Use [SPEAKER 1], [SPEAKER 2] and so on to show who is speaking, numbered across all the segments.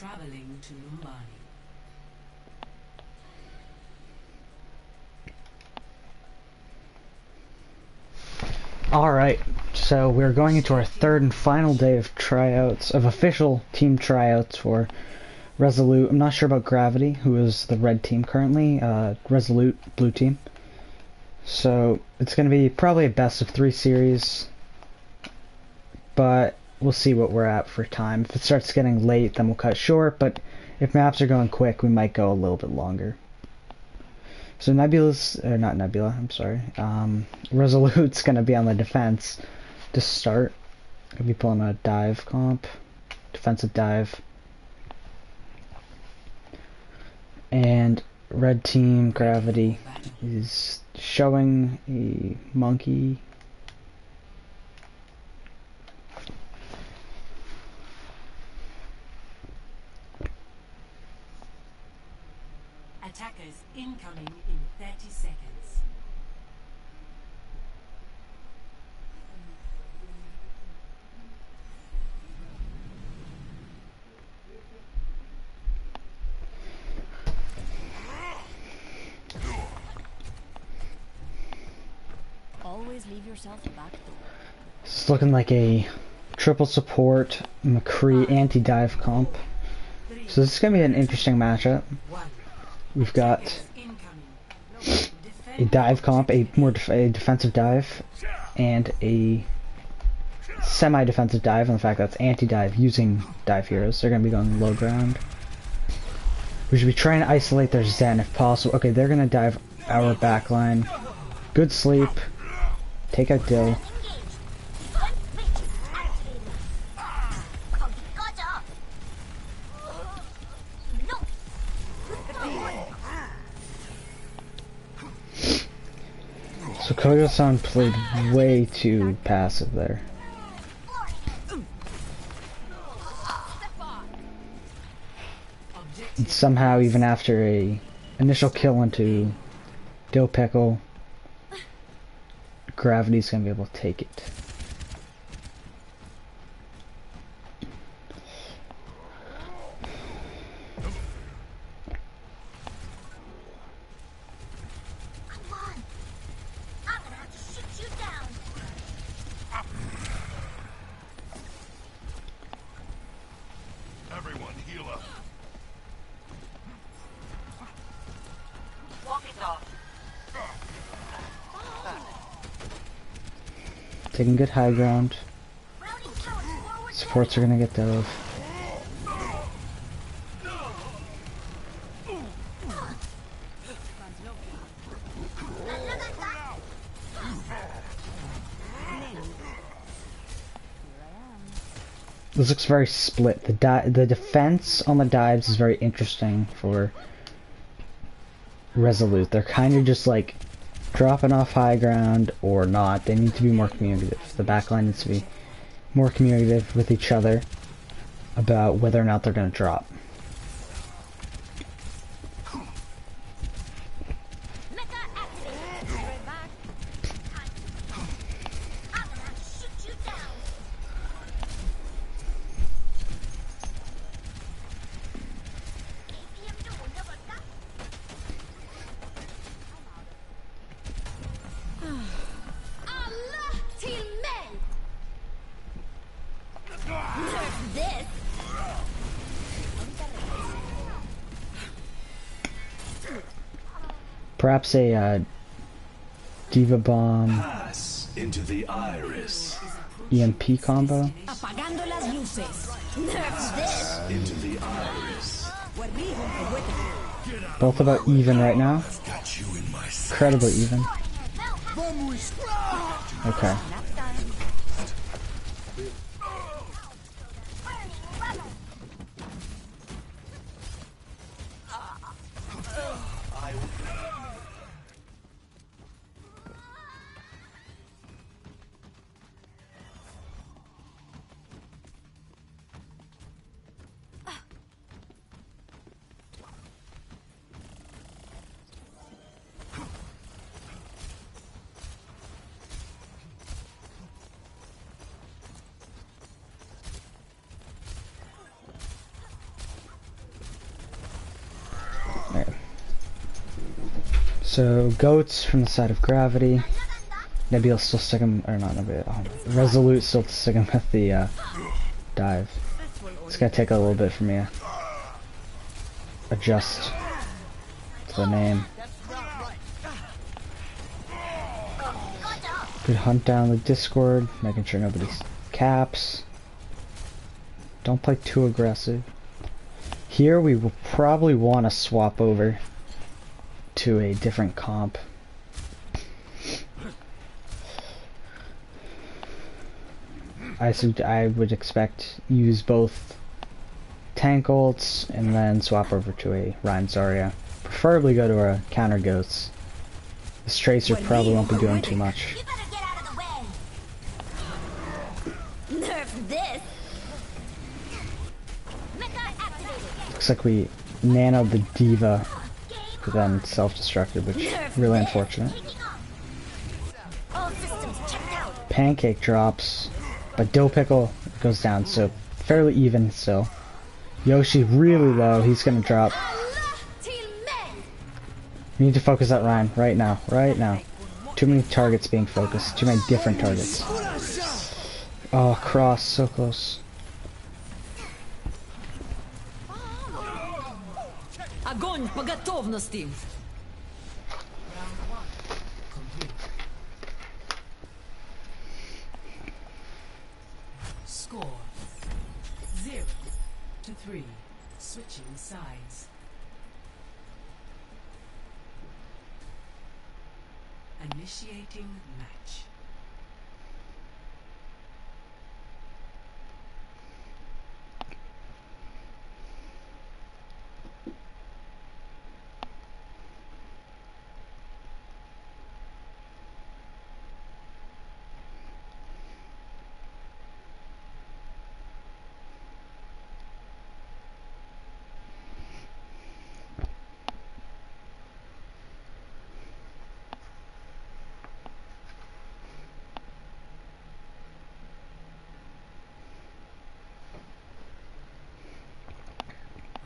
[SPEAKER 1] Traveling to Mumbai.
[SPEAKER 2] Alright, so we're going into our third and final day of tryouts, of official team tryouts for Resolute. I'm not sure about Gravity, who is the red team currently, Resolute, blue team. So, it's going to be probably a best of 3 series, but we'll see what we're at for time. If it starts getting late, then we'll cut short, but if maps are going quick, we might go a little bit longer. So Nebula's, or not Nebula, I'm sorry, Resolute's going to be on the defense to start. Going to be pulling a dive comp, defensive dive. And red team, Gravity, is showing a monkey.
[SPEAKER 1] Attackers incoming in 30 seconds.
[SPEAKER 3] Always leave yourself a back door.
[SPEAKER 2] This is looking like a triple support McCree anti-dive comp. So this is going to be an interesting matchup. We've got a dive comp, a defensive dive, and a semi-defensive dive, and the fact that's anti-dive using dive heroes. They're going to be going low ground. We should be trying to isolate their Zen if possible. Okay, they're going to dive our backline. Good sleep. Take out Dill. So Kodo-san played way too passive there. And somehow, even after a initial kill into Dill Pickle, Gravity's gonna be able to take it. Taking good high ground. Supports are gonna get dove. This looks very split. The defense on the dives is very interesting for Resolute. They're kind of just like dropping off high ground or not. They need to be more communicative. The backline needs to be more communicative with each other about whether or not they're going to drop. Perhaps a Diva Bomb
[SPEAKER 4] into the iris.
[SPEAKER 2] EMP combo.
[SPEAKER 4] Into the iris.
[SPEAKER 2] Both about even right now. Incredibly even. Okay. So goats from the side of gravity. Nebula still sticking, or not Nebula. Oh, Resolute still sticking with the dive. It's gonna take a little bit for me to adjust to the name. Good hunt down the Discord, making sure nobody's caps. Don't play too aggressive. Here we will probably want to swap over to a different comp. I would expect use both tank ults and then swap over to a Ryan Zarya. Preferably go to a counter ghosts. This tracer probably won't be doing too much.
[SPEAKER 5] You better get out of the way. Nerf this. Mecha activated.
[SPEAKER 2] Looks like we nanoed the Diva, but then self-destructed, which is really unfortunate.
[SPEAKER 5] All systems checked out.
[SPEAKER 2] Pancake drops, but Dill Pickle goes down, so fairly even still. Yoshi really low, he's gonna drop. We need to focus that Ryan right now, right now. Too many targets being focused, too many different targets. Oh, cross, so close.
[SPEAKER 6] Огонь по готовности.
[SPEAKER 1] Round 1 complete. Score 0-3. Switching sides. Initiating match.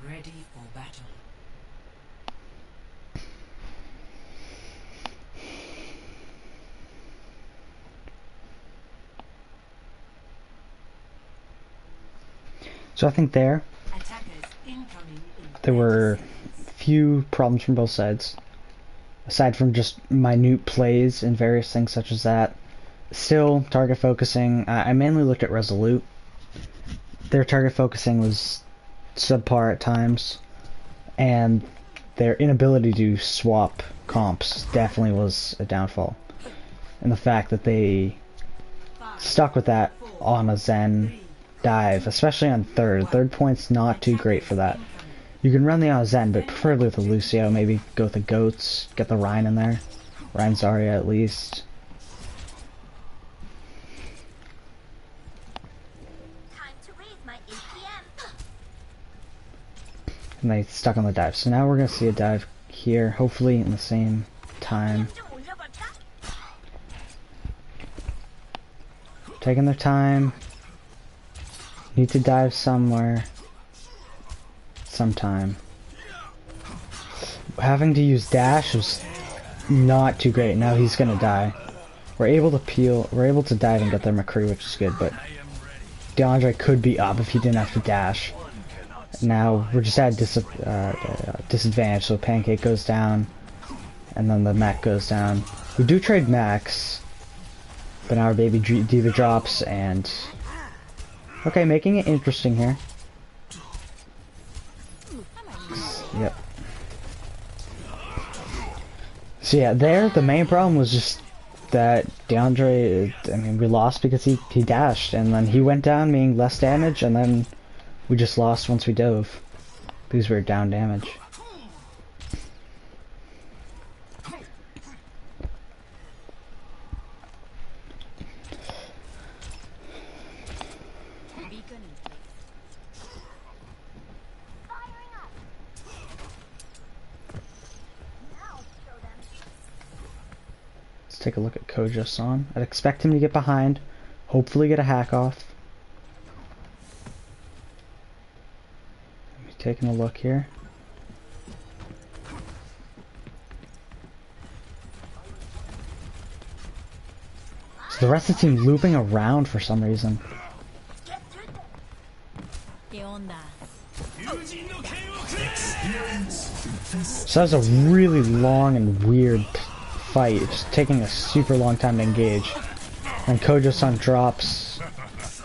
[SPEAKER 1] Ready for battle.
[SPEAKER 2] So I think there were few problems from both sides. Aside from just minute plays and various things such as that. Still, target focusing, I mainly looked at Resolute. Their target focusing was subpar at times, and their inability to swap comps definitely was a downfall. And the fact that they stuck with that on a Zen dive, especially on third point's not too great for that. You can run the on Zen, but preferably with a Lucio, maybe go with the goats, get the Ryan in there. Ryan Zarya at least. And they stuck on the dive. So now we're going to see a dive here, hopefully in the same time. Taking their time. Need to dive somewhere. Sometime. Having to use dash was not too great. Now he's going to die. We're able to peel. We're able to dive and get their McCree, which is good, but DeAndre could be up if he didn't have to dash. Now we're just at disadvantage, so Pancake goes down, and then the mech goes down. We do trade mechs, but now our baby Diva drops, and okay, making it interesting here. Yep. So yeah, there the main problem was just that DeAndre. I mean, we lost because he dashed, and then he went down, meaning less damage, and then we just lost once we dove because we were down damage. Let's take a look at Kojo-san. I'd expect him to get behind, hopefully get a hack off. Taking a look here. the rest of the team looping around for some reason.
[SPEAKER 3] ¿Qué onda?
[SPEAKER 2] So that was a really long and weird fight. It's just taking a super long time to engage. And Kojo-san drops.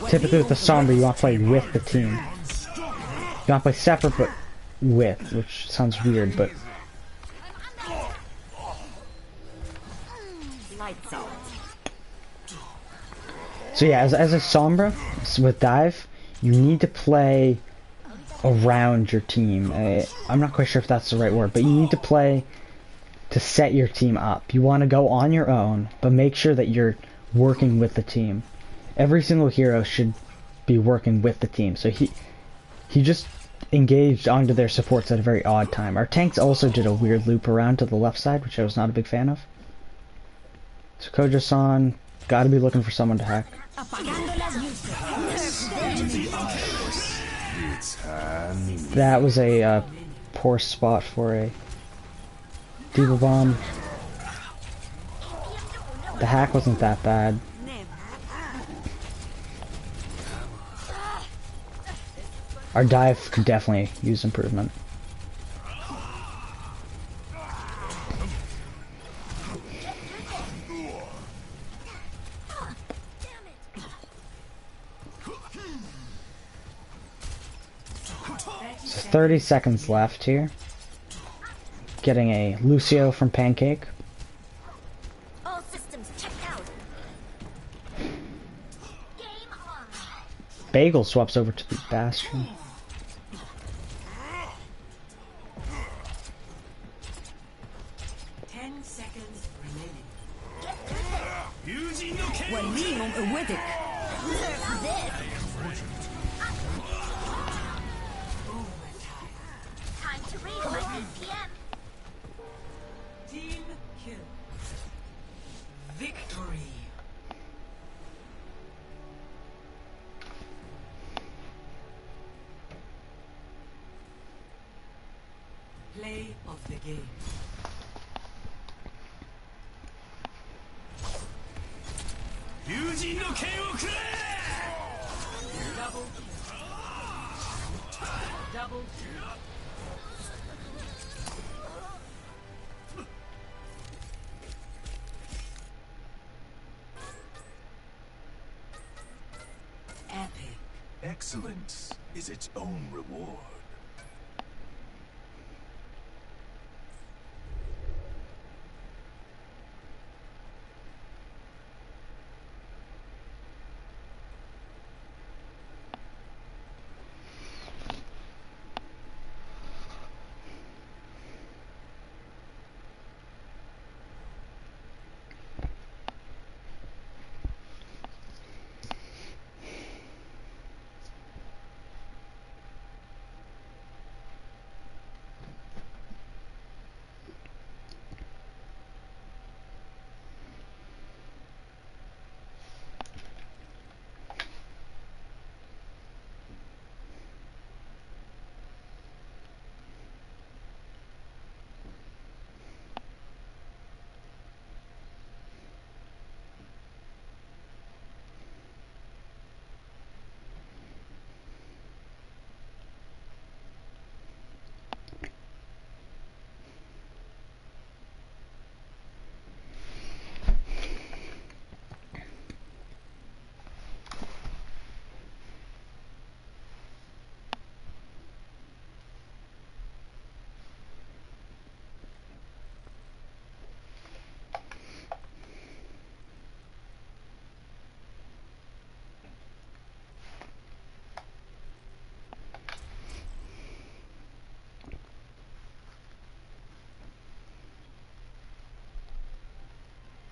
[SPEAKER 2] Typically with the Sombra, you want to play with the team. You want to play separate, but with, which sounds weird, but...
[SPEAKER 5] Lights out.
[SPEAKER 2] So yeah, as a Sombra, with Dive, you need to play around your team. I'm not quite sure if that's the right word, but you need to play to set your team up. You want to go on your own, but make sure that you're working with the team. Every single hero should be working with the team. So he just engaged onto their supports at a very odd time. Our tanks also did a weird loop around to the left side, which I was not a big fan of. So Kojo-san, gotta be looking for someone to hack. That was a poor spot for a Diva Bomb. The hack wasn't that bad. Our dive could definitely use improvement. So 30 seconds left here. Getting a Lucio from Pancake.
[SPEAKER 5] All systems checked out. Game on.
[SPEAKER 2] Bagel swaps over to the Bastion.
[SPEAKER 6] وليهم قوتك.
[SPEAKER 5] Time to raise my BPM.
[SPEAKER 1] Team kill. Victory. Play of the game. Double kill. Double kill. Epic.
[SPEAKER 4] Excellence is its own reward.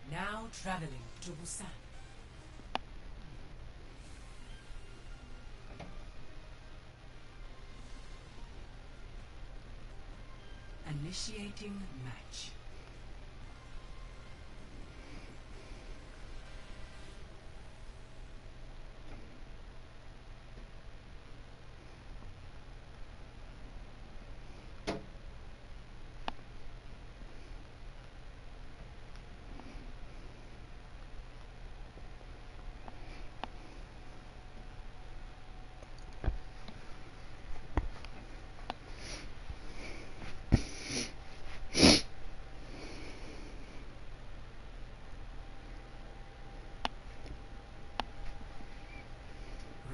[SPEAKER 1] Now traveling to Busan. Initiating match.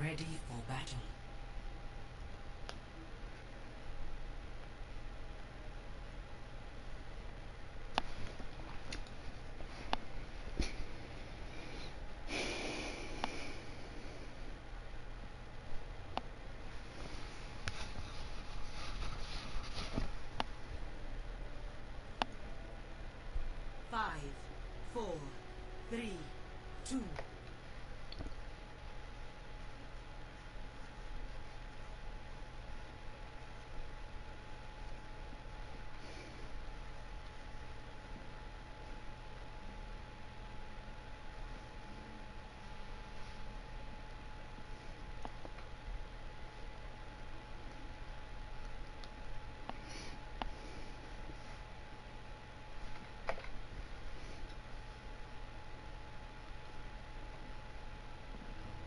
[SPEAKER 1] Ready for battle. Five, 4, 3, 2.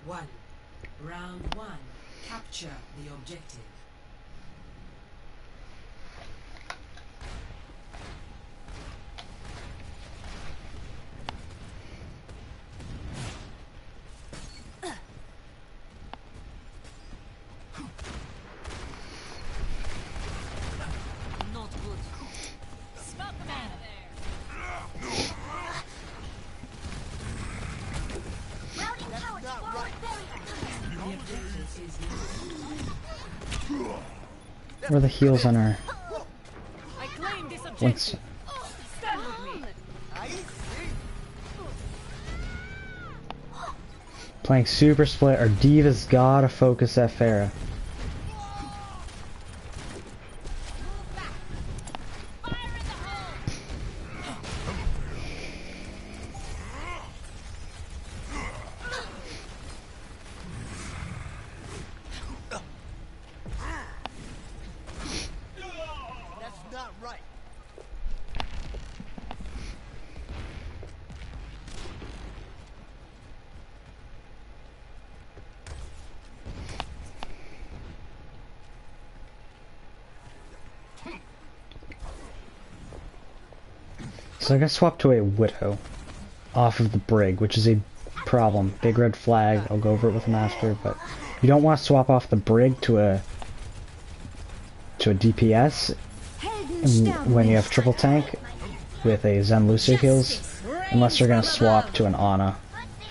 [SPEAKER 1] One. Round 1. Capture the objective.
[SPEAKER 6] Not good. Smoke them out of there.
[SPEAKER 5] Routing tower to forward barrier.
[SPEAKER 1] The objective is
[SPEAKER 2] Where are the heals on her?
[SPEAKER 6] I claim this objective.
[SPEAKER 2] Once
[SPEAKER 6] Stand with me.
[SPEAKER 2] playing super split, our Diva's gotta focus that Pharah.
[SPEAKER 6] Fire in the hole.
[SPEAKER 7] That's not right.
[SPEAKER 2] So I'm gonna swap to a Widow off of the Brig, which is a problem. Big red flag, I'll go over it with a master, but you don't want to swap off the Brig to a DPS when you have triple tank with a Zen Lucio heals, unless you're gonna swap to an Ana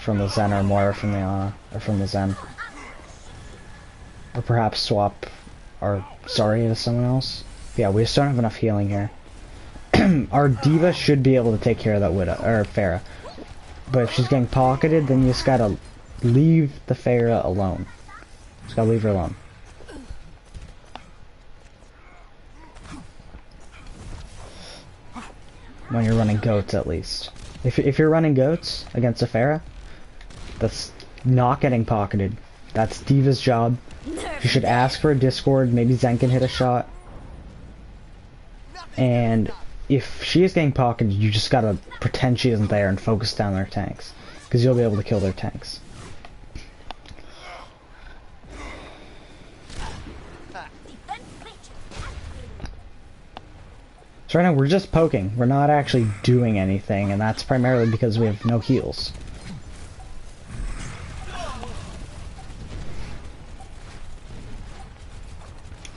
[SPEAKER 2] from the Zen or Moira from the Ana or from the Zen. Or perhaps swap our Zarya to someone else. Yeah, we just don't have enough healing here. Our Diva should be able to take care of that Widow, or Pharah. But if she's getting pocketed, then you just gotta leave the Pharah alone. Just gotta leave her alone. When you're running goats, at least. If you're running goats against a Pharah, that's not getting pocketed. That's Diva's job. You should ask for a Discord, maybe Zen can hit a shot. And if she is getting pocketed, you just gotta pretend she isn't there and focus down their tanks. Because you'll be able to kill their tanks. So right now we're just poking. We're not actually doing anything, and that's primarily because we have no heals.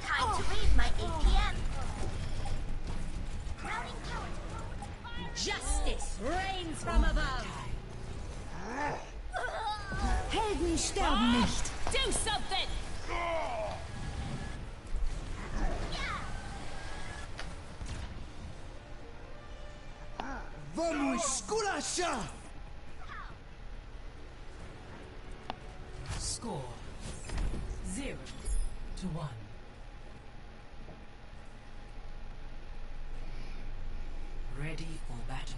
[SPEAKER 5] Time to read my APM. Routing tower to
[SPEAKER 6] Justice reigns from above. Helden sterben nicht. Do something.
[SPEAKER 7] Vamos esculachar!
[SPEAKER 1] Score 0-1. Ready for battle.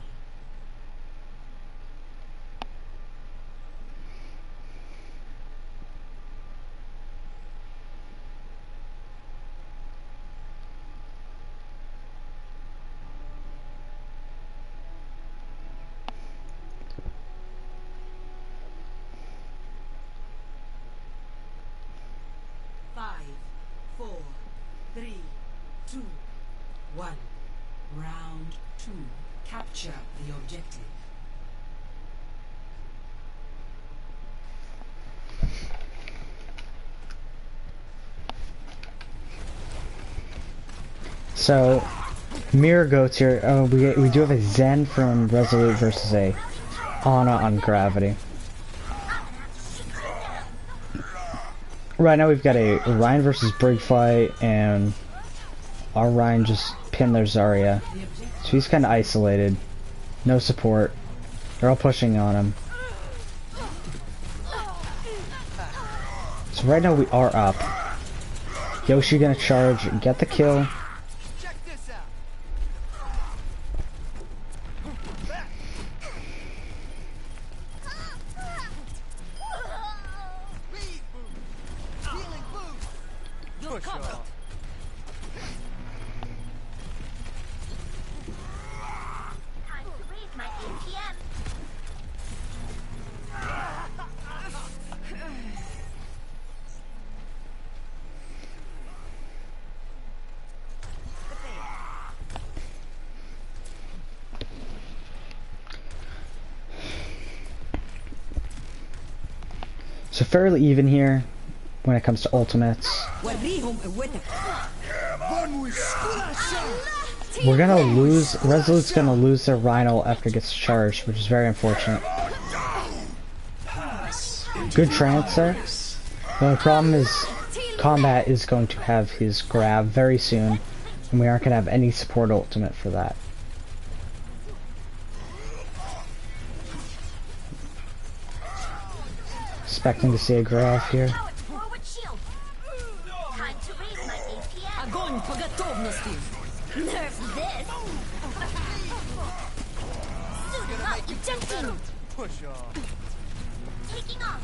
[SPEAKER 1] Five, 4, 3, 2, 1. Round 2. Capture the objective.
[SPEAKER 2] So, mirror goats here. Oh, we do have a Zen from Resolute versus a Ana on Gravity. Right now we've got a Ryan versus Brig fight, and our Ryan just pinned their Zarya. So he's kind of isolated. No support. They're all pushing on him. So right now we are up. Yoshi gonna charge, get the kill.
[SPEAKER 7] Check this out. Speed boost. Healing boost.
[SPEAKER 6] You're
[SPEAKER 7] Push
[SPEAKER 6] covered.
[SPEAKER 7] off.
[SPEAKER 5] Time to raise my APM.
[SPEAKER 2] So fairly even here when it comes to ultimates. We're gonna lose, Resolute's gonna lose their Rhino after it gets charged, which is very unfortunate. Good trance there. The problem is Combat is going to have his grab very soon, and we aren't gonna have any support ultimate for that. Expecting to see a grab here.
[SPEAKER 5] Coward's forward shield. Time to raise my APM.
[SPEAKER 6] Огонь по готовности.
[SPEAKER 5] Nerf this. Suiting up, ejecting.
[SPEAKER 7] Push off.
[SPEAKER 5] Taking off.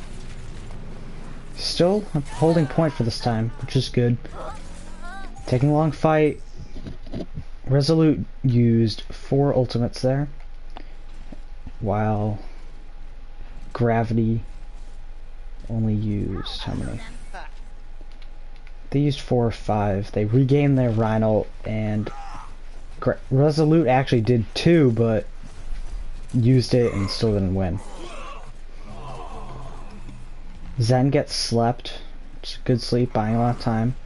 [SPEAKER 2] Still holding point for this time, which is good. Taking a long fight. Resolute used 4 ultimates there, while Gravity only used how many? They used 4 or 5. They regained their Rhino, and Resolute actually did 2, but used it and still didn't win. Zen gets slept. It's good sleep, buying a lot of time.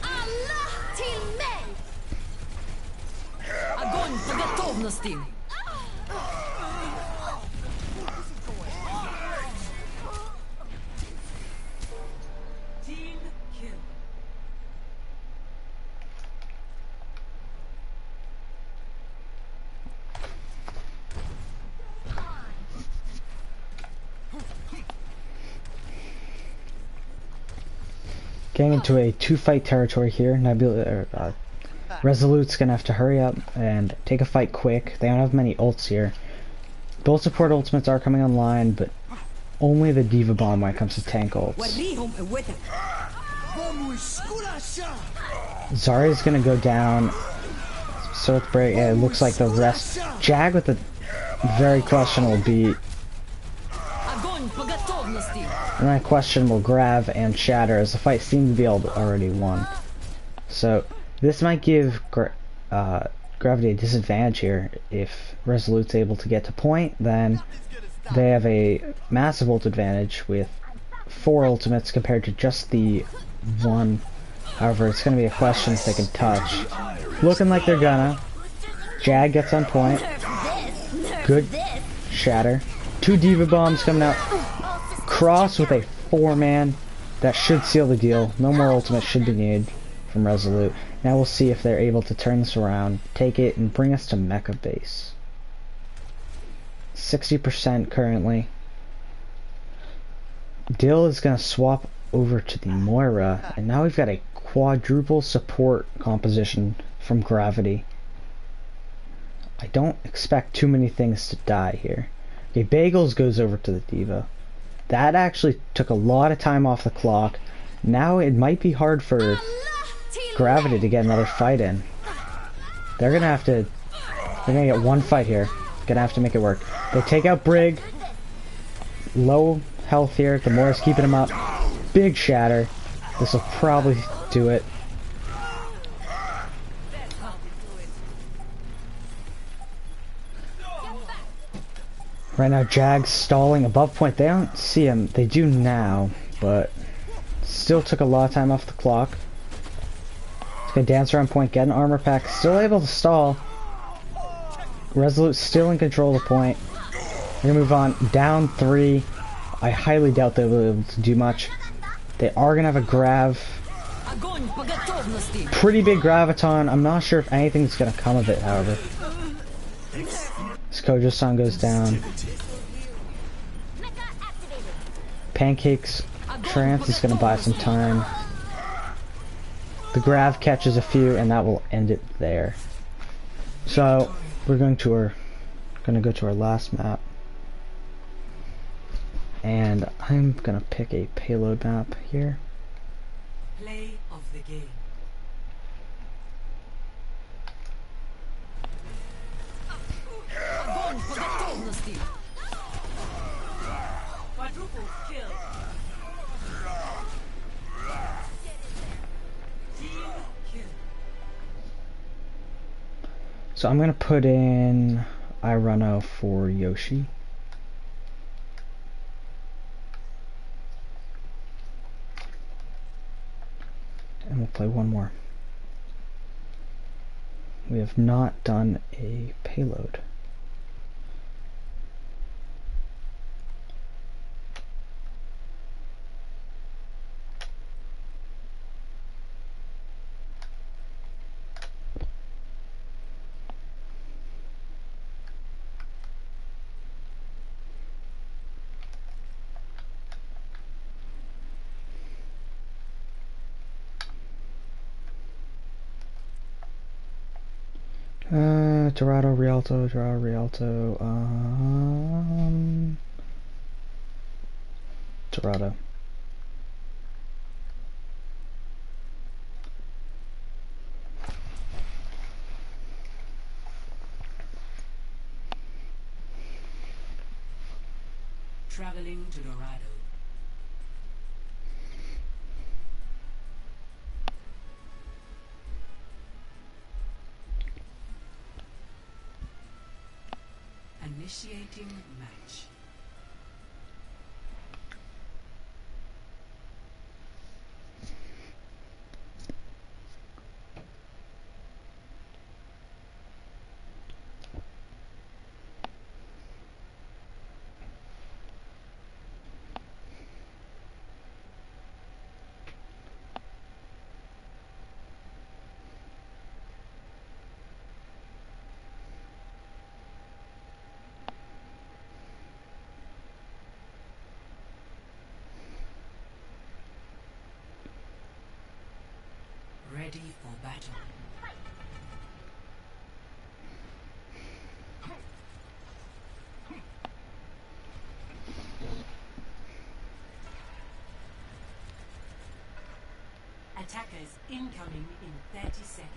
[SPEAKER 5] Allah till men.
[SPEAKER 6] Огонь по готовности.
[SPEAKER 1] Team kill.
[SPEAKER 2] Getting into a 2-fight territory here. Nebula, Resolute's gonna have to hurry up and take a fight quick. They don't have many ults here. Both support ultimates are coming online, but only the Diva Bomb when it comes to tank ults. Zarya's gonna go down. So it's break. Yeah, it looks like the rest. Jag with a very questionable beat.
[SPEAKER 6] Огонь по готовности.
[SPEAKER 2] And then a questionable grab and shatter, as the fight seemed to be already won. So this might give Gravity a disadvantage here. If Resolute's able to get to point, then they have a massive ult advantage with 4 ultimates compared to just the 1. However, it's going to be a question if they can touch. Looking like they're gonna. Jag gets on point. Good shatter. 2 Diva Bombs coming out. Cross with a 4-man. That should seal the deal. No more ultimate should be needed from Resolute. Now we'll see if they're able to turn this around, take it, and bring us to Mecha base. 60% currently. Dill is going to swap over to the Moira, and now we've got a quadruple support composition from Gravity. I don't expect too many things to die here. Okay, Bagels goes over to the Diva. That actually took a lot of time off the clock. Now it might be hard for Gravity to get another fight in. They're gonna have to. They're gonna get one fight here. Gonna have to make it work. They take out Brig. Low health here. The Moira's keeping him up. Big shatter. This will probably do it. Right now, Jag's stalling above point. They don't see him. They do now, but still took a lot of time off the clock. He's gonna dance around point, get an armor pack. Still able to stall. Resolute still in control of the point. We're gonna move on. Down 3. I highly doubt they'll be able to do much. They are gonna have a grav. Pretty big graviton. I'm not sure if anything's gonna come of it, however. This Kojo-san goes down. Pancake's trance is gonna buy some time. The grav catches a few, and that will end it there. So we're gonna go to our last map, and I'm gonna pick a payload map here.
[SPEAKER 1] Play of the game. Quadruple kill. Team kill.
[SPEAKER 2] So I'm gonna put in Irano for Yoshi. And we'll play one more. We have not done a payload. Dorado, Rialto, Dorado.
[SPEAKER 1] Traveling to Dorado. Initiating match. Ready for battle. Attackers incoming in 30 seconds.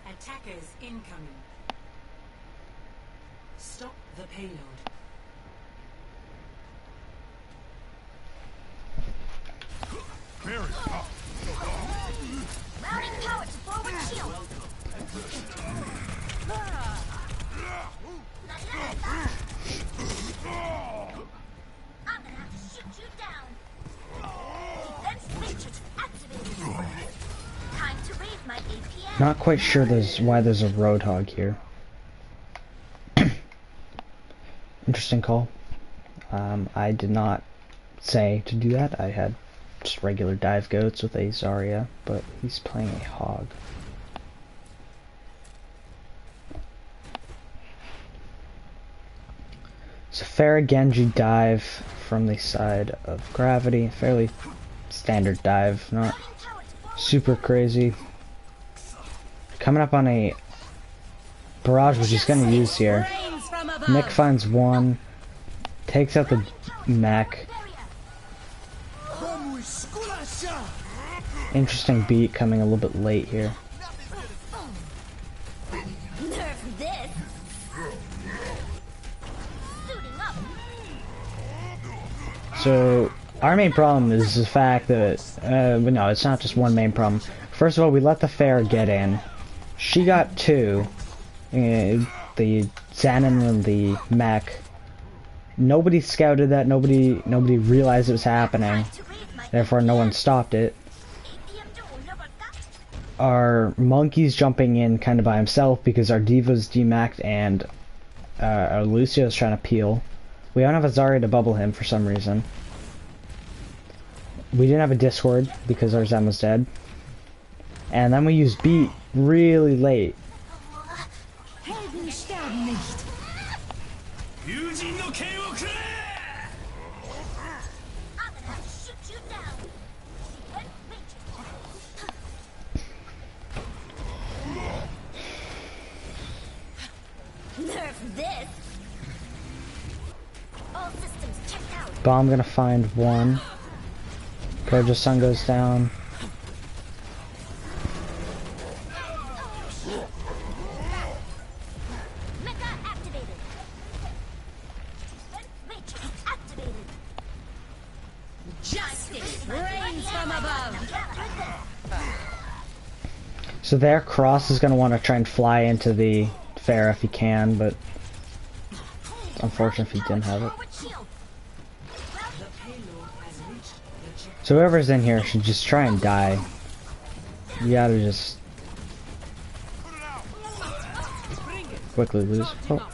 [SPEAKER 1] Attackers incoming. Stop the payload.
[SPEAKER 5] Mounting power to forward shield. I'm gonna have to shoot you down. Defense matrix activated. Time to raise my APM.
[SPEAKER 2] Not quite sure why there's a Roadhog here. Interesting call. I did not say to do that. I had just regular dive goats with a Zarya, but he's playing a hog. So Pharah Genji dive from the side of Gravity. Fairly standard dive, not super crazy. Coming up on a barrage, which he's going to use here. Mick finds one, takes out the mech, interesting beat coming a little bit late here.
[SPEAKER 5] Nerf this. Suiting up.
[SPEAKER 2] So our main problem is the fact that no, it's not just one main problem. First of all, we let the Pharah get in. She got two. The Xanon and the mech. Nobody scouted that. Nobody realized it was happening. Therefore, no one stopped it. Our monkey's jumping in kind of by himself because our Diva's demaxed and our Lucio's trying to peel. We don't have a Zarya to bubble him for some reason. We didn't have a Discord because our Zen was dead. And then we used beat really late.
[SPEAKER 3] Helden sterben nicht.
[SPEAKER 5] I'm gonna have to shoot you down. Sequence reaches. Nerf this. All systems checked out.
[SPEAKER 2] Bomb gonna find one. Gorgeous Sun goes down.
[SPEAKER 5] Mecha activated. Sequence matrix activated.
[SPEAKER 6] Justice reigns from above.
[SPEAKER 2] So there, Cross is gonna want to try and fly into the Pharah if he can, but it's unfortunate if he didn't have it. So whoever's in here should just try and die. You gotta just quickly lose. Oh.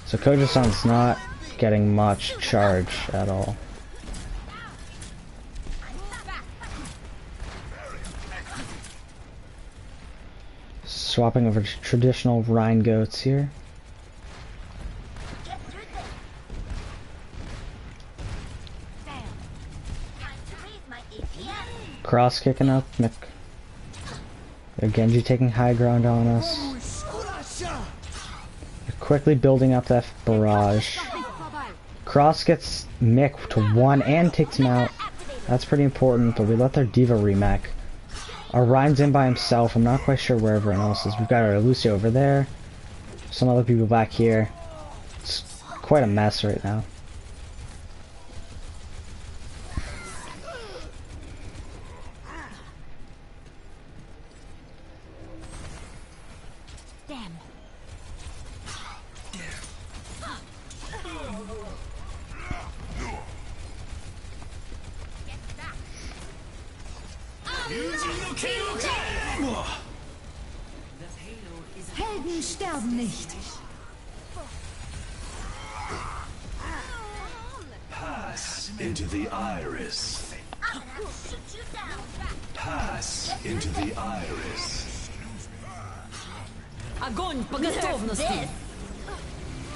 [SPEAKER 2] So Kojo-san's not getting much charge at all. Swapping over to traditional Rhine goats here. Cross kicking up, Mick. Genji taking high ground on us. They're quickly building up that barrage. Cross gets Mick to one and takes him out. That's pretty important, but we let their Diva remech. Our Rhine's in by himself. I'm not quite sure where everyone else is. We've got our Lucio over there. Some other people back here. It's quite a mess right now.
[SPEAKER 3] Helden sterben nicht.
[SPEAKER 4] Pass into the iris.
[SPEAKER 5] I'm gonna have to shoot you down.
[SPEAKER 4] Pass into the iris.
[SPEAKER 6] Огонь по
[SPEAKER 5] Nerf
[SPEAKER 6] готовности.
[SPEAKER 5] this.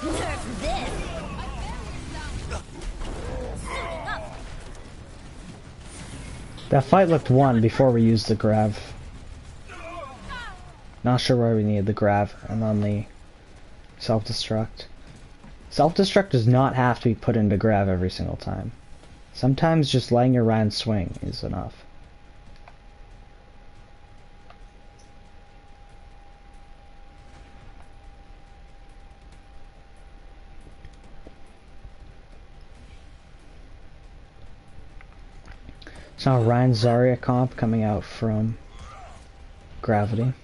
[SPEAKER 5] Nerf this. Suiting up.
[SPEAKER 2] That fight looked won before we used the grav. Not sure why we needed the grav and then the self-destruct. Self-destruct does not have to be put into grav every single time. Sometimes just letting your Rhine swing is enough. So now Rhine Zarya comp coming out from Gravity.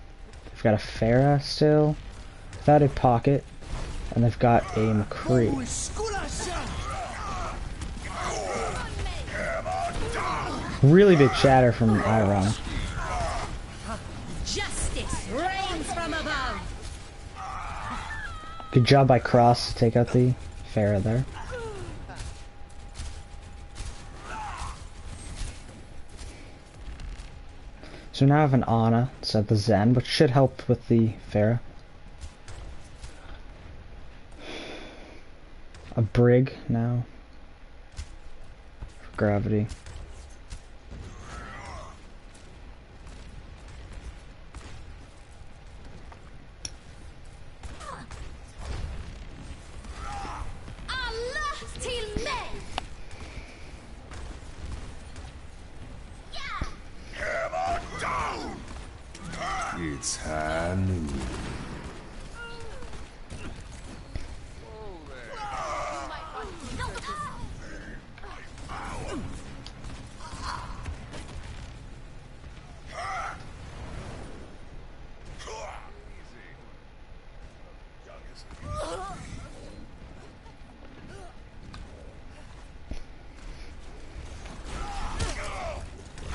[SPEAKER 2] They've got a Pharah still, without a pocket, and they've got a McCree. Really big shatter from Iron.
[SPEAKER 6] Justice reigns from above.
[SPEAKER 2] Good job by Cross to take out the Pharah there. So now I have an Ana instead of the Zen, which should help with the Pharah. A Brig now for Gravity.
[SPEAKER 5] Allah till mig.
[SPEAKER 4] Tanu.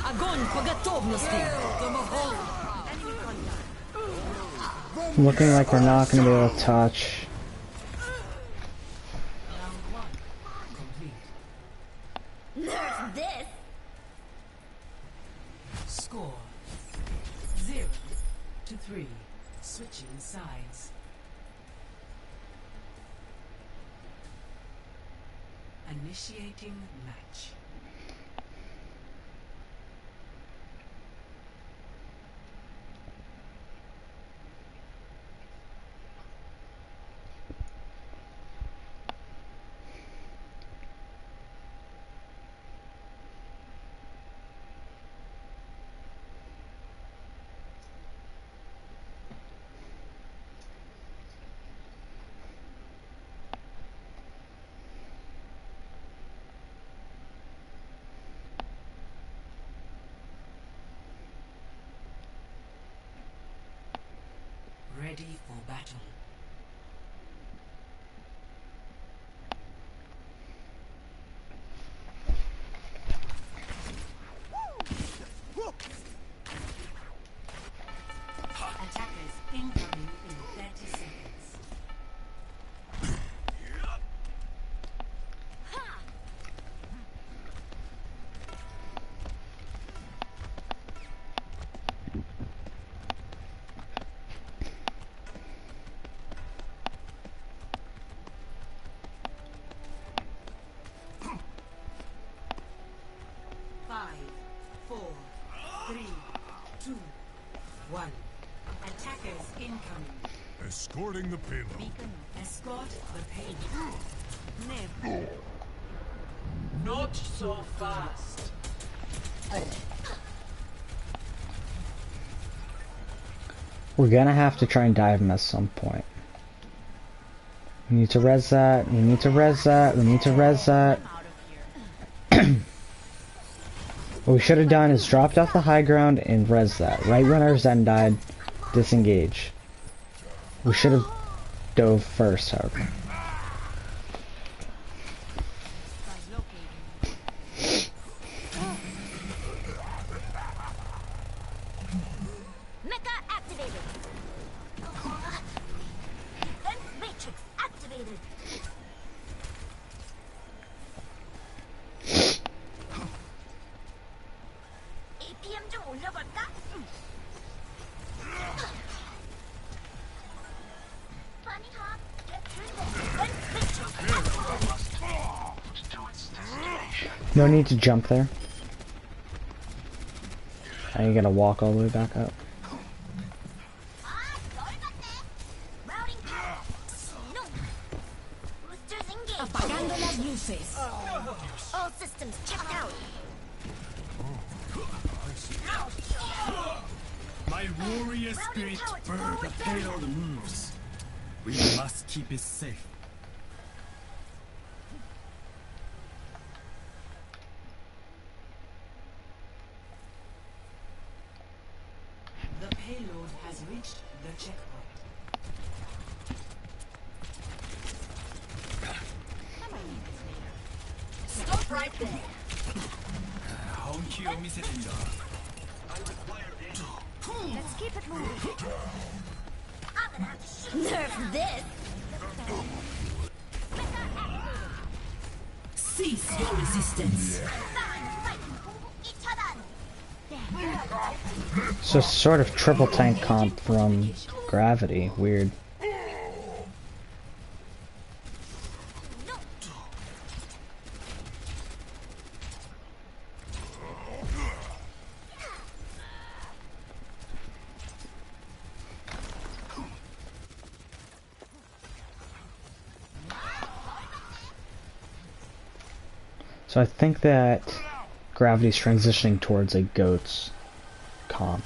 [SPEAKER 3] Огонь по готовности!
[SPEAKER 2] Looking like we're not going to be able to touch.
[SPEAKER 1] Round 1 complete.
[SPEAKER 5] Nerf this.
[SPEAKER 1] Score 0-3. Switching sides. Initiating match. Ready for battle. Attackers incoming in 30 seconds. Five, 4, 3, 2, 1. Attackers incoming.
[SPEAKER 4] Escorting the payload.
[SPEAKER 1] Escort the payload. Not so fast.
[SPEAKER 2] We're gonna have to try and dive him at some point. We need to res that, we need to res that, we need to res that. What we should have done is dropped off the high ground and res that. Right when our Zen died, disengage. We should have dove first, however.
[SPEAKER 5] Mecha activated. Defense matrix activated. APM 좀 올려볼까? Bunny hop, get through the defense matrix activated.
[SPEAKER 2] No need to jump there. Now you gotta walk all the way back up.
[SPEAKER 5] 아, 넓었네. Routing power. No. Boosters engaged.
[SPEAKER 3] Apagando las luces.
[SPEAKER 5] All systems checked out.
[SPEAKER 8] My warrior spirit burn the payload moves. We must keep it safe.
[SPEAKER 1] The payload has reached the checkpoint.
[SPEAKER 5] Stop right there.
[SPEAKER 8] 本気を見せてみろ.
[SPEAKER 5] Let's keep it moving. I'm gonna have to shoot. Nerf this.
[SPEAKER 3] Cease your resistance.
[SPEAKER 2] So it's sort of triple tank comp from Gravity. Weird. So I think that Gravity's transitioning towards a GOATS comp.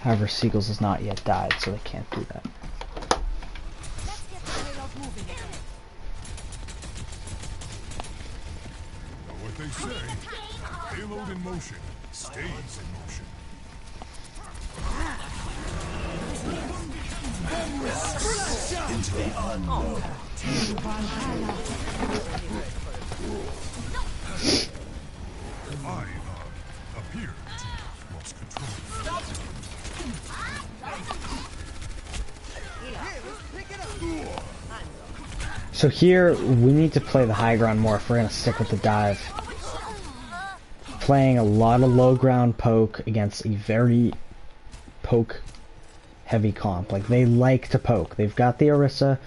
[SPEAKER 2] However, Seagulls has not yet died, so they can't do that.
[SPEAKER 3] Let's get the payload moving again.
[SPEAKER 4] Know what they say? Payload in motion stays in motion.
[SPEAKER 8] Into the unknown.
[SPEAKER 4] I appear to have lost control.
[SPEAKER 2] So here, we need to play the high ground more if we're going to stick with the dive. Playing a lot of low ground poke against a very poke heavy comp. Like, they like to poke. They've got the Orisa,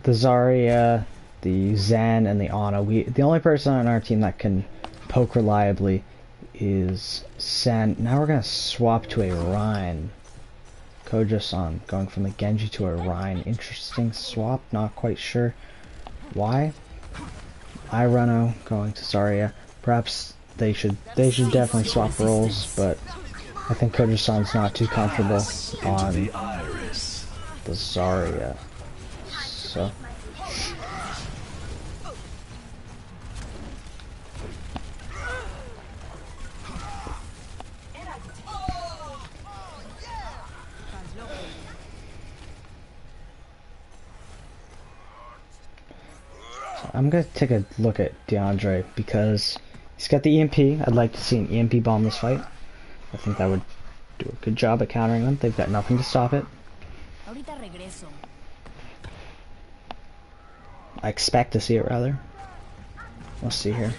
[SPEAKER 2] the Zarya, the Zen, and the Ana. The only person on our team that can poke reliably is Sen. Now we're going to swap to a Rhine. Kojo-san going from the Genji to a Rhine. Interesting swap, not quite sure why. Irano going to Zarya. Perhaps they should definitely swap roles, but I think Kojo-san's not too comfortable on the Zarya. So I'm gonna take a look at DeAndre because he's got the EMP. I'd like to see an EMP bomb this fight. I think that would do a good job at countering them. They've got nothing to stop it.
[SPEAKER 3] Ahorita regreso.
[SPEAKER 2] I expect to see it, rather. Let's see here.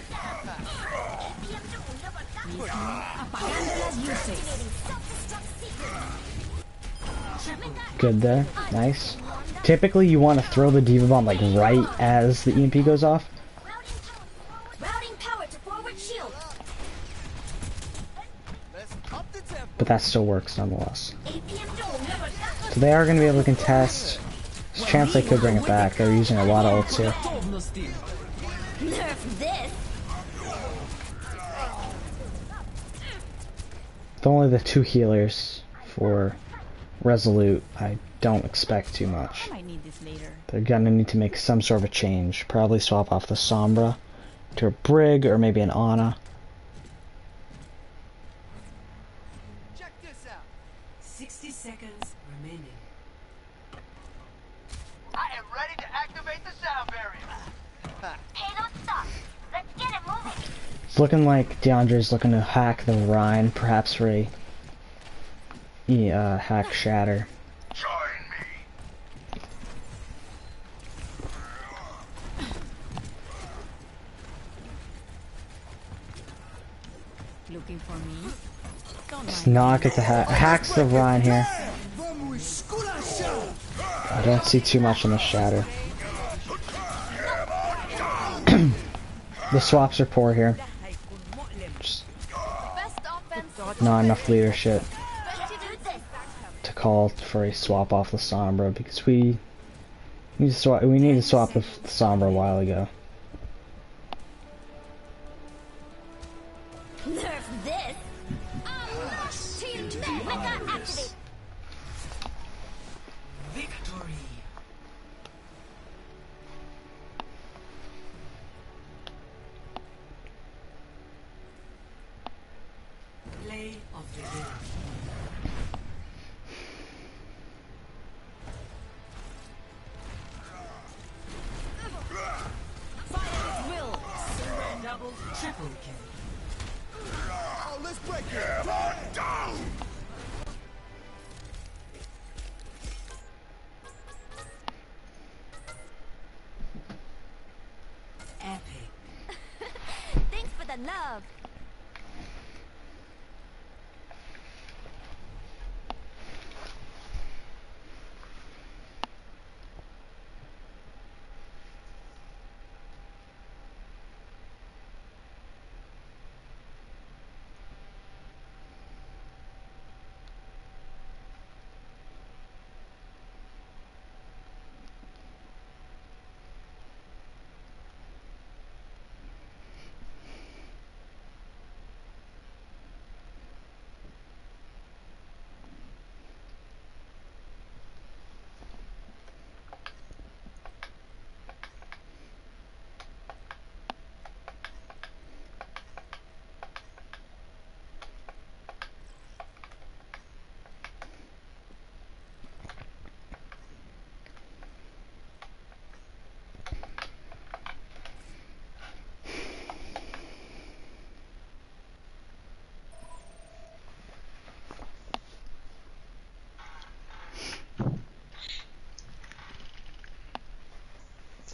[SPEAKER 3] Apagando las luces.
[SPEAKER 2] Good there. Nice. Typically, you want to throw the Diva Bomb, like, right as the EMP goes off.
[SPEAKER 5] Routing power to forward shield.
[SPEAKER 7] Let's up the tempo.
[SPEAKER 2] But that still works, nonetheless.
[SPEAKER 5] APM dome never
[SPEAKER 2] So they are going to be able to contest. There's a chance they could bring it back. They're using a lot of ults here.
[SPEAKER 5] nerf this.
[SPEAKER 2] With only the 2 healers for Resolute, I don't expect too much.
[SPEAKER 3] I might need this later.
[SPEAKER 2] They're gonna need to make some sort of a change. Probably swap off the Sombra to a Brig or maybe an Ana.
[SPEAKER 7] Check this out.
[SPEAKER 1] 60 seconds remaining.
[SPEAKER 7] I am ready to activate the sound barrier.
[SPEAKER 5] Payload stop. Let's get it moving.
[SPEAKER 2] It's looking like DeAndre's looking to hack the Rhine, perhaps for a hack Shatter.
[SPEAKER 4] Join me.
[SPEAKER 3] Looking for me? Don't
[SPEAKER 2] Let's
[SPEAKER 3] mind.
[SPEAKER 2] not get the hacks the Rhine here. I don't see too much in the Shatter. The swaps are poor here. Just
[SPEAKER 5] Best offense.
[SPEAKER 2] not enough leadership
[SPEAKER 5] Ready to do this.
[SPEAKER 2] to call for a swap off the Sombra because we need to swap the Sombra a while ago.
[SPEAKER 5] Nerf this. Team Nebula activate.
[SPEAKER 1] Victory. Play of the game.
[SPEAKER 3] Will.
[SPEAKER 1] Double, triple kill.
[SPEAKER 7] Oh, let's break it.
[SPEAKER 4] Down.
[SPEAKER 1] Epic.
[SPEAKER 5] Thanks for the love.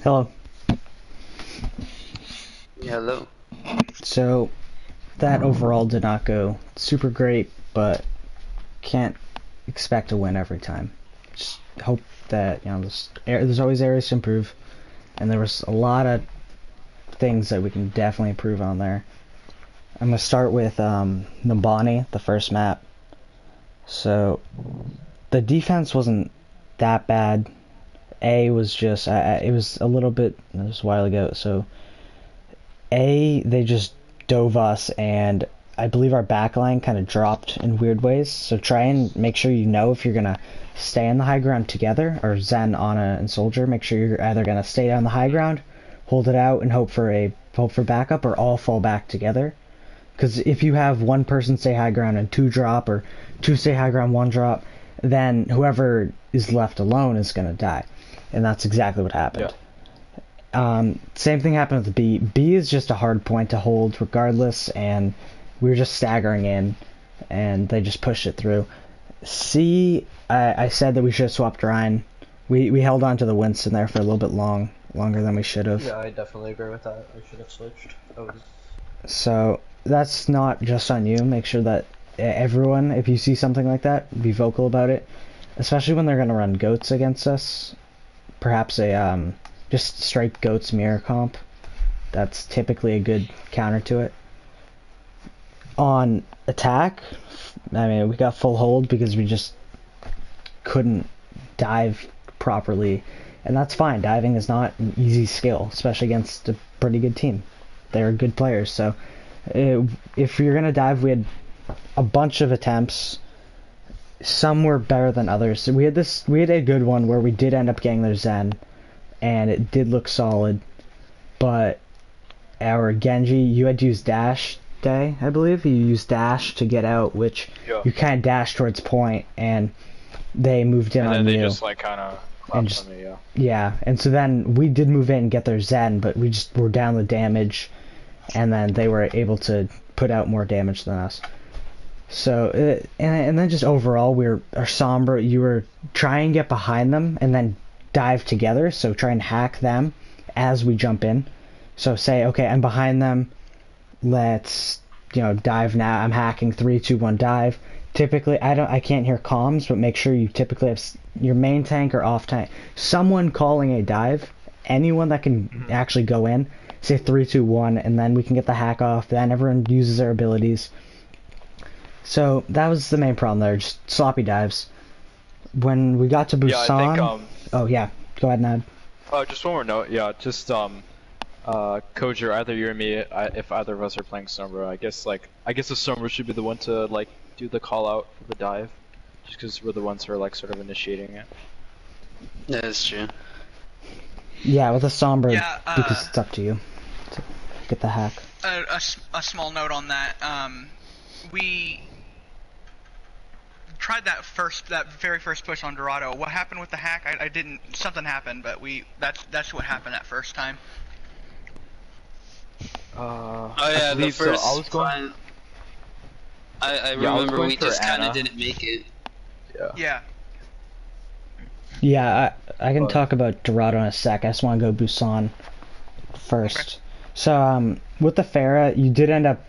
[SPEAKER 2] Hello.
[SPEAKER 9] Yeah, hello.
[SPEAKER 2] So, that overall did not go super great, but can't expect to win every time. Just hope that, you know, there's always areas to improve, and there was a lot of things that we can definitely improve on there. I'm going to start with Nambani, the first map. So, the defense wasn't that bad. A was just, it was a little bit, it was a while ago, so A, they just dove us, and I believe our backline kind of dropped in weird ways, so try and make sure you know if you're going to stay on the high ground together, or Zen, Ana, and Soldier, make sure you're either going to stay on the high ground, hold it out, and hope for backup, or all fall back together. Because if you have one person stay high ground and two drop, or two stay high ground, one drop, then whoever is left alone is going to die. And that's exactly what happened. Yeah. Same thing happened with B. B is just a hard point to hold regardless, and we were just staggering in, and they just pushed it through. C, I said that we should have swapped Ryan. We held on to the Winston there for a little bit longer than we should have.
[SPEAKER 9] Yeah, I definitely agree with that. I should have switched.
[SPEAKER 2] So that's not just on you. Make sure that everyone, if you see something like that, be vocal about it. Especially when they're going to run goats against us. Perhaps a just straight goats mirror comp. That's typically a good counter to it. On attack, I mean, we got full hold because we just couldn't dive properly. And that's fine. Diving is not an easy skill, especially against a pretty good team. They're good players. So if you're going to dive, we had a bunch of attempts. Some were better than others. So we had a good one where we did end up getting their Zen, and it did look solid. But our Genji, you had to use dash day, I believe. You used dash to get out, which you kind of dashed towards point, and they moved in on you.
[SPEAKER 10] And then they just like kind of clapped on me,
[SPEAKER 2] yeah. And so then we did move in and get their Zen, but we just were down the damage, and then they were able to put out more damage than us. So, and then just overall, our Sombra, you were try and get behind them and then dive together, so try and hack them as we jump in. So say, okay, I'm behind them, let's, dive now, I'm hacking, 3, 2, 1, dive. Typically, I can't hear comms, but make sure you typically have your main tank or off tank, someone calling a dive, anyone that can actually go in, say 3, 2, 1, and then we can get the hack off, then everyone uses their abilities. So that was the main problem there, just sloppy dives. When we got to Busan...
[SPEAKER 10] I think,
[SPEAKER 2] oh yeah, go ahead, Nad.
[SPEAKER 10] Just one more note, just, Kojer, either you or me, if either of us are playing Sombra, I guess the Sombra should be the one to, do the call out for the dive. Just because we're the ones who are, sort of initiating it.
[SPEAKER 9] Yeah, that's true.
[SPEAKER 2] Yeah, with a Sombra, because it's up to you to get the hack.
[SPEAKER 11] A small note on that, we tried that very first push on Dorado. What happened with the hack? I didn't. Something happened, but that's what happened that first time.
[SPEAKER 9] The first
[SPEAKER 10] so. I was going.
[SPEAKER 9] time, I remember we just kind of didn't make it.
[SPEAKER 11] Yeah.
[SPEAKER 2] Yeah, I can talk about Dorado in a sec. I just want to go Busan first. Okay. So with the Pharah, you did end up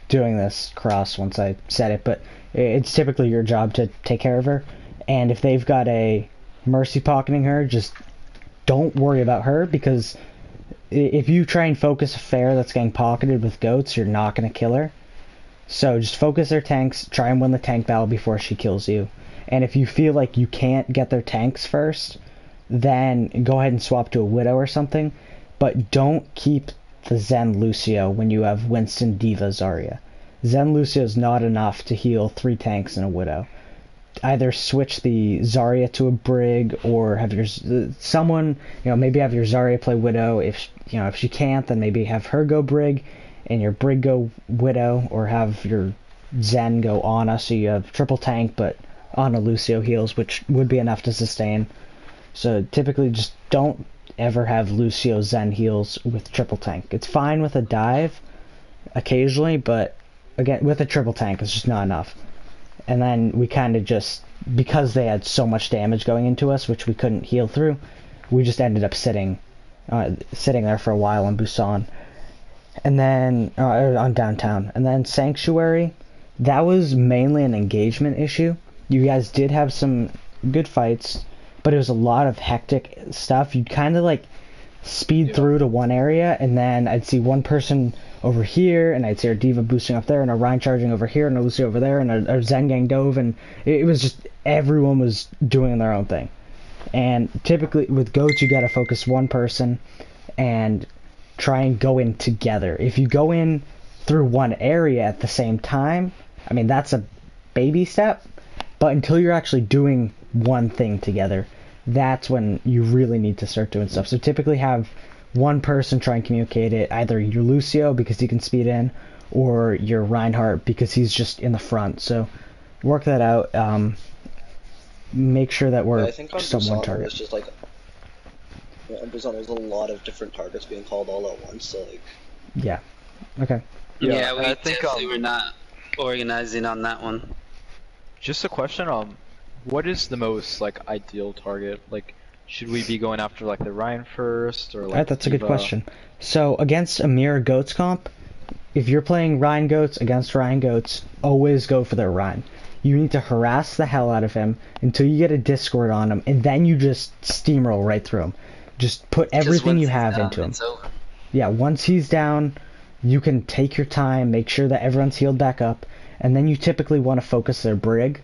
[SPEAKER 2] doing this cross once I said it, but it's typically your job to take care of her, and if they've got a mercy pocketing her, just don't worry about her, because if you try and focus a Pharah that's getting pocketed with goats, you're not going to kill her. So just focus their tanks, try and win the tank battle before she kills you, and if you feel like you can't get their tanks first, then go ahead and swap to a Widow or something, but don't keep the Zen Lucio when you have Winston, Diva, Zarya. Zen Lucio is not enough to heal 3 tanks and a Widow. Either switch the Zarya to a Brig, or have someone, maybe have your Zarya play Widow. If she can't, then maybe have her go Brig, and your Brig go Widow, or have your Zen go Ana, so you have triple tank, but Ana Lucio heals, which would be enough to sustain. So typically just don't ever have Lucio Zen heals with triple tank. It's fine with a dive occasionally, but again, with a triple tank, it's just not enough. And then we kind of just, because they had so much damage going into us, which we couldn't heal through, we just ended up sitting sitting there for a while in Busan. And then, on downtown. And then Sanctuary, that was mainly an engagement issue. You guys did have some good fights, but it was a lot of hectic stuff. You'd kind of like speed through to one area, and then I'd see one person over here, and I'd see our D.Va boosting up there, and a Ryan charging over here, and a Lucio over there, and our Zen gang dove, and it was just, everyone was doing their own thing. And typically with goats, you gotta focus one person and try and go in together. If you go in through one area at the same time, I mean, that's a baby step, but until you're actually doing one thing together, that's when you really need to start doing stuff. So typically have one person try and communicate it, either your Lucio because he can speed in, or your Reinhardt because he's just in the front. So work that out. Make sure that we're just on one target.
[SPEAKER 12] It's just like, on Busan there's a lot of different targets being called all at once, so like...
[SPEAKER 2] Yeah. Okay.
[SPEAKER 9] Yeah, we definitely were not organizing on that one.
[SPEAKER 10] Just a question, what is the most, like, ideal target? Like, should we be going after, like, the Ryan first, or, like,
[SPEAKER 2] that's a good
[SPEAKER 10] D.Va?
[SPEAKER 2] question. So, against a mirror Goats comp, if you're playing Ryan Goats against Ryan Goats, always go for their Ryan. You need to harass the hell out of him until you get a Discord on him, and then you just steamroll right through him. Just put everything you have into him. Yeah, once he's down, you can take your time, make sure that everyone's healed back up, and then you typically want to focus their Brig.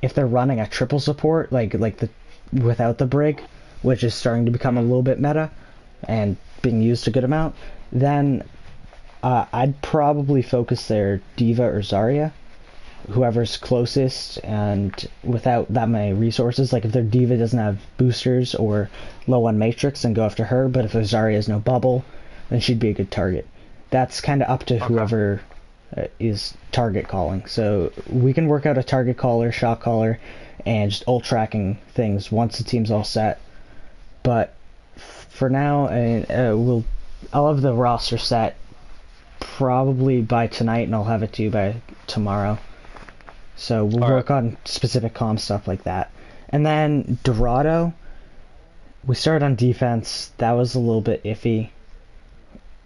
[SPEAKER 2] If they're running a triple support, like the without the Brig, which is starting to become a little bit meta and being used a good amount, then I'd probably focus their D.Va or Zarya, whoever's closest, and without that many resources. Like if their D.Va doesn't have boosters or low on Matrix, then go after her, but if their Zarya has no bubble, then she'd be a good target. That's kind of up to whoever is target calling. So we can work out a target caller, shot caller, and just ult tracking things once the team's all set. But for now, I'll have the roster set probably by tonight, and I'll have it to you by tomorrow. So we'll work on specific comm stuff like that. And then Dorado, we started on defense. That was a little bit iffy.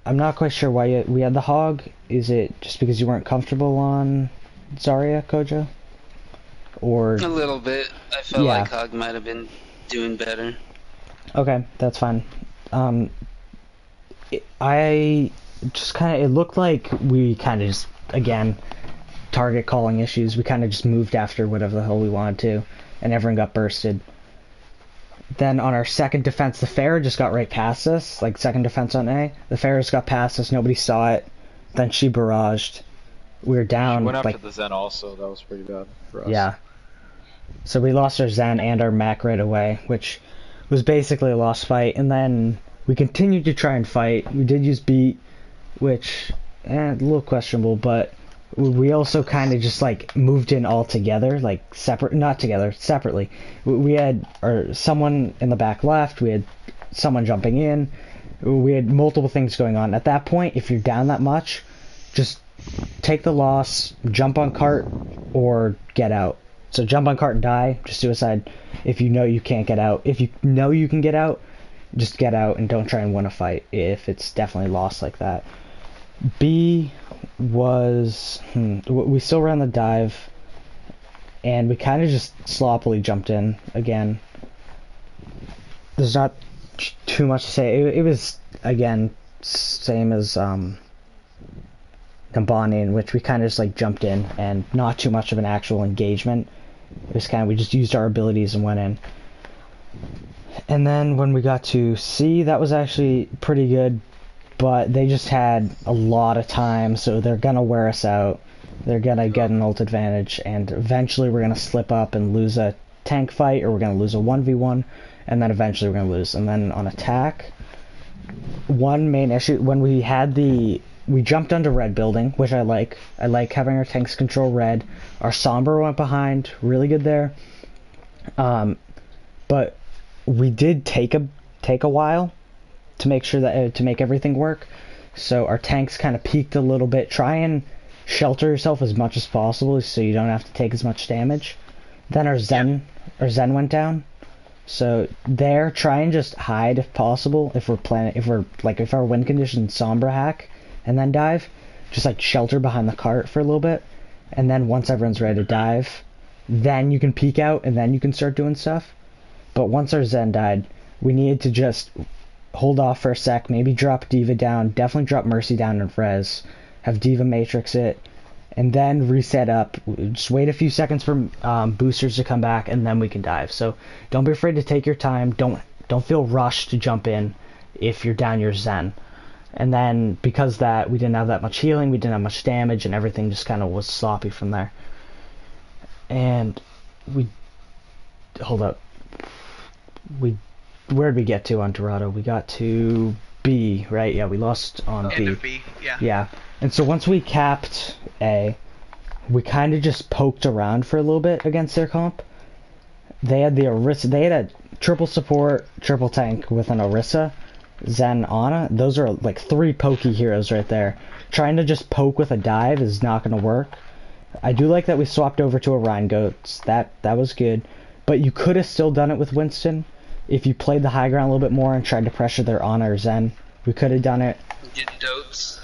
[SPEAKER 2] I'm not quite sure why we had the Hog. Is it just because you weren't comfortable on Zarya, Kojo? Or
[SPEAKER 9] a little bit. I felt like Hog might have been doing better.
[SPEAKER 2] Okay, that's fine. I just it looked like we kind of just, again, target calling issues. We kind of just moved after whatever the hell we wanted to, and everyone got bursted. Then on our second defense, the Pharah just got right past us, like second defense on A. The Pharah just got past us, nobody saw it. Then she barraged. We were down.
[SPEAKER 10] She went after the Zen also, that was pretty bad for us.
[SPEAKER 2] Yeah. So we lost our Zen and our Mac right away, which was basically a lost fight. And then we continued to try and fight. We did use beat, which, a little questionable, but we also kind of just like moved in all together, like separately. We had someone in the back left, we had someone jumping in, we had multiple things going on. At that point, if you're down that much, just take the loss, jump on cart, or get out. So jump on cart and die, just suicide if you know you can't get out. If you know you can get out, just get out and don't try and win a fight if it's definitely lost like that. B was, we still ran the dive, and we kind of just sloppily jumped in again. There's not too much to say. It was, again, same as Gambani, in which we kind of just like jumped in and not too much of an actual engagement. It was we just used our abilities and went in. And then when we got to C, that was actually pretty good, but they just had a lot of time, so they're gonna wear us out. They're gonna get an ult advantage, and eventually we're gonna slip up and lose a tank fight, or we're gonna lose a 1v1, and then eventually we're gonna lose. And then on attack, one main issue, when we jumped onto red building, which I like having our tanks control red. Our Sombra went behind, really good there. But we did take a while to make sure that to make everything work. So our tanks kind of peaked a little bit. Try and shelter yourself as much as possible so you don't have to take as much damage. Then our Zen went down. So there, try and just hide if possible. If our win condition Sombra hack, and then dive, just like shelter behind the cart for a little bit, and then once everyone's ready to dive, then you can peek out and then you can start doing stuff. But once our Zen died, we needed to just hold off for a sec, maybe drop Diva down, definitely drop Mercy down in Frez, have Diva Matrix it, and then reset up. Just wait a few seconds for boosters to come back, and then we can dive. So don't be afraid to take your time. Don't feel rushed to jump in if you're down your Zen. And then because that we didn't have that much healing, we didn't have much damage, and everything just kind of was sloppy from there. And we hold up. Where'd we get to on Dorado? We got to B, right? Yeah, we lost on B.
[SPEAKER 11] End of B, yeah.
[SPEAKER 2] Yeah. And so once we capped A, we kind of just poked around for a little bit against their comp. They had the Orisa. They had a triple support, triple tank with an Orisa, Zen, Ana. Those are like 3 pokey heroes right there. Trying to just poke with a dive is not going to work. I do like that we swapped over to a Rhine Goats. That was good. But you could have still done it with Winston if you played the high ground a little bit more and tried to pressure their Ana or Zen. We could have done it.
[SPEAKER 9] Get dotes.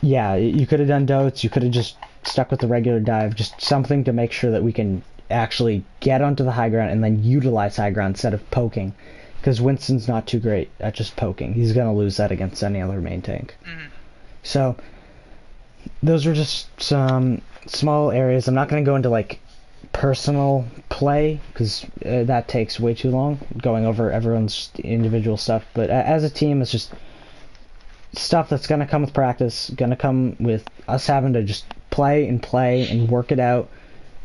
[SPEAKER 2] Yeah, you could have done Dotes. You could have just stuck with the regular dive. Just something to make sure that we can actually get onto the high ground and then utilize high ground instead of poking. Because Winston's not too great at just poking. He's going to lose that against any other main tank. So, those were just some small areas. I'm not going to go into, like, personal play, because that takes way too long, going over everyone's individual stuff. But as a team, it's just stuff that's going to come with practice, going to come with us having to just play and work it out.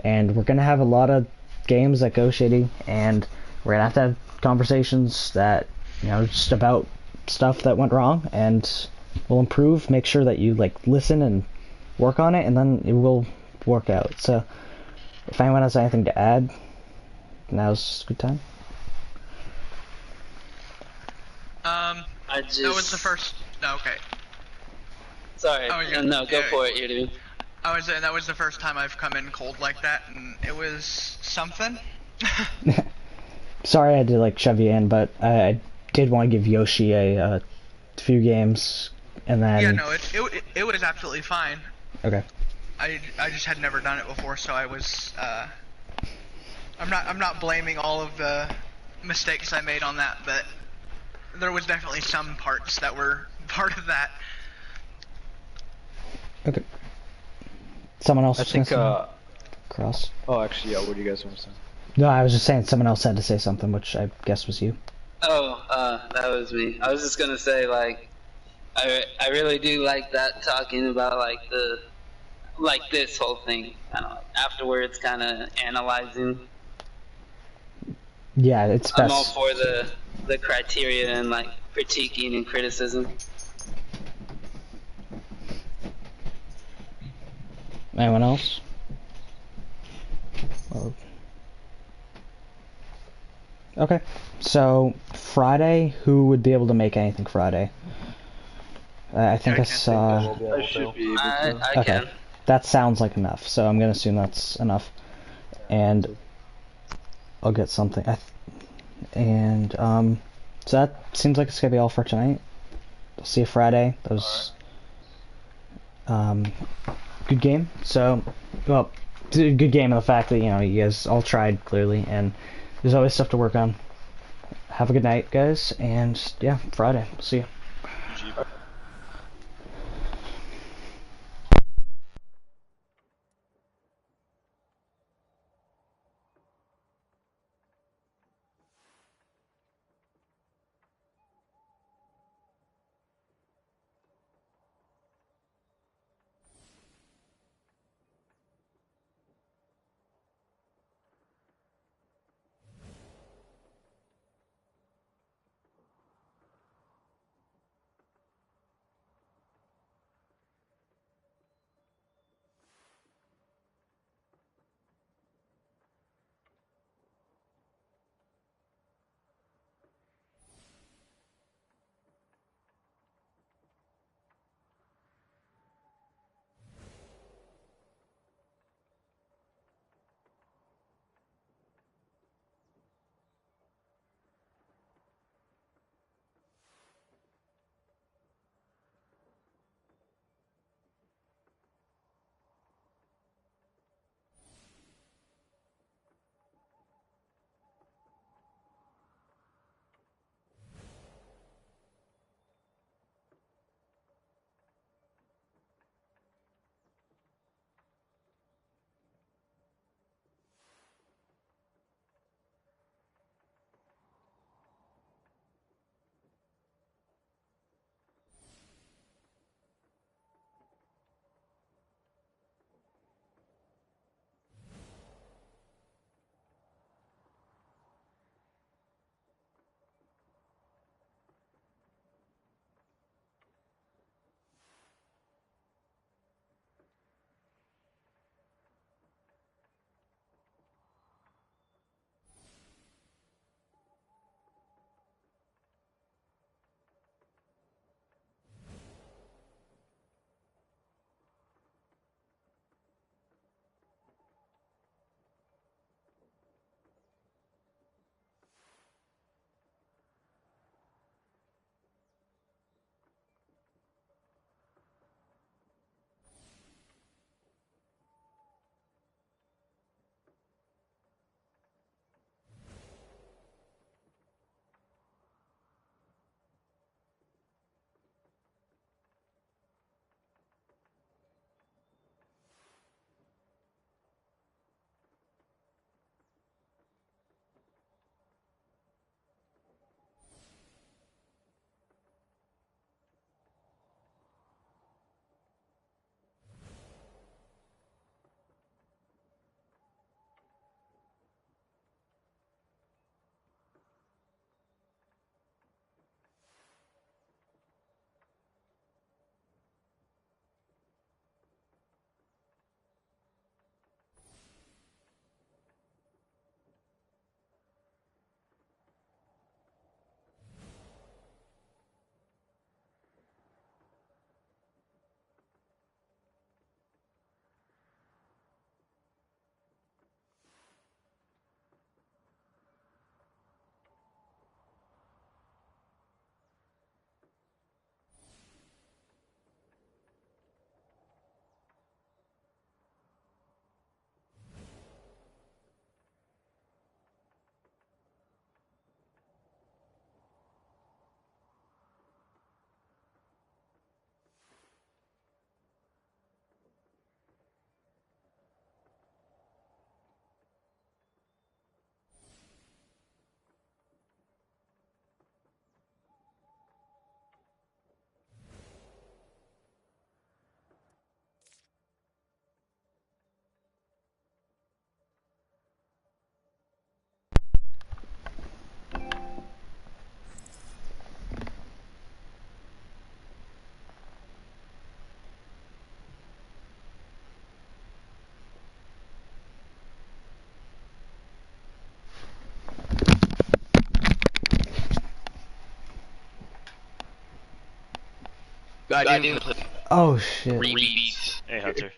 [SPEAKER 2] And we're going to have a lot of games that go shitty, and we're going to have conversations that, just about stuff that went wrong, and we'll improve, make sure that you, like, listen and work on it, and then it will work out. So, if anyone has anything to add, now's a good time.
[SPEAKER 9] That
[SPEAKER 11] was the first. No, okay.
[SPEAKER 9] Sorry. No, go for it, you.
[SPEAKER 11] I was saying that was the first time I've come in cold like that, and it was something.
[SPEAKER 2] Sorry I had to, like, shove you in, but I did want to give Yoshi a few games, and then...
[SPEAKER 11] Yeah, no, it was absolutely fine.
[SPEAKER 2] Okay.
[SPEAKER 11] I just had never done it before, so I was, I'm not blaming all of the mistakes I made on that, but there was definitely some parts that were part of that.
[SPEAKER 2] Okay. Someone else
[SPEAKER 10] I think,
[SPEAKER 2] Cross.
[SPEAKER 10] Oh, actually, yeah, what do you guys want to say?
[SPEAKER 2] No, I was just saying someone else had to say something, which I guess was you.
[SPEAKER 9] Oh, that was me. I was just gonna say, like, I really do like that, talking about, like, this whole thing. Kind of afterwards, kind of analyzing.
[SPEAKER 2] Yeah, it's best.
[SPEAKER 9] I'm all for the criteria and, like, critiquing and criticism.
[SPEAKER 2] Anyone else? Okay, so Friday, who would be able to make anything Friday? I think I saw...
[SPEAKER 10] I should be able to.
[SPEAKER 9] I
[SPEAKER 2] Okay,
[SPEAKER 9] can.
[SPEAKER 2] that sounds like enough, so I'm gonna assume that's enough. And I'll get something. So that seems like it's gonna be all for tonight. We'll see you Friday. That was good game. So, well, good game in the fact that, you guys all tried, clearly, and there's always stuff to work on. Have a good night, guys, and yeah, Friday. See you.
[SPEAKER 13] I didn't play
[SPEAKER 2] Oh shit.
[SPEAKER 13] rebeat.
[SPEAKER 14] Hey, Hunter.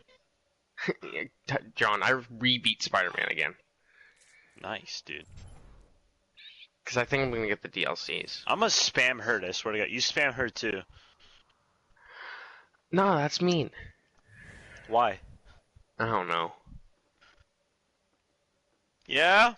[SPEAKER 13] John, I rebeat Spider-Man again.
[SPEAKER 14] Nice, dude.
[SPEAKER 13] Because I think I'm gonna get the DLCs.
[SPEAKER 14] I'm gonna spam her, I swear to God. You spam her too.
[SPEAKER 13] No, that's mean.
[SPEAKER 14] Why?
[SPEAKER 13] I don't know.
[SPEAKER 14] Yeah?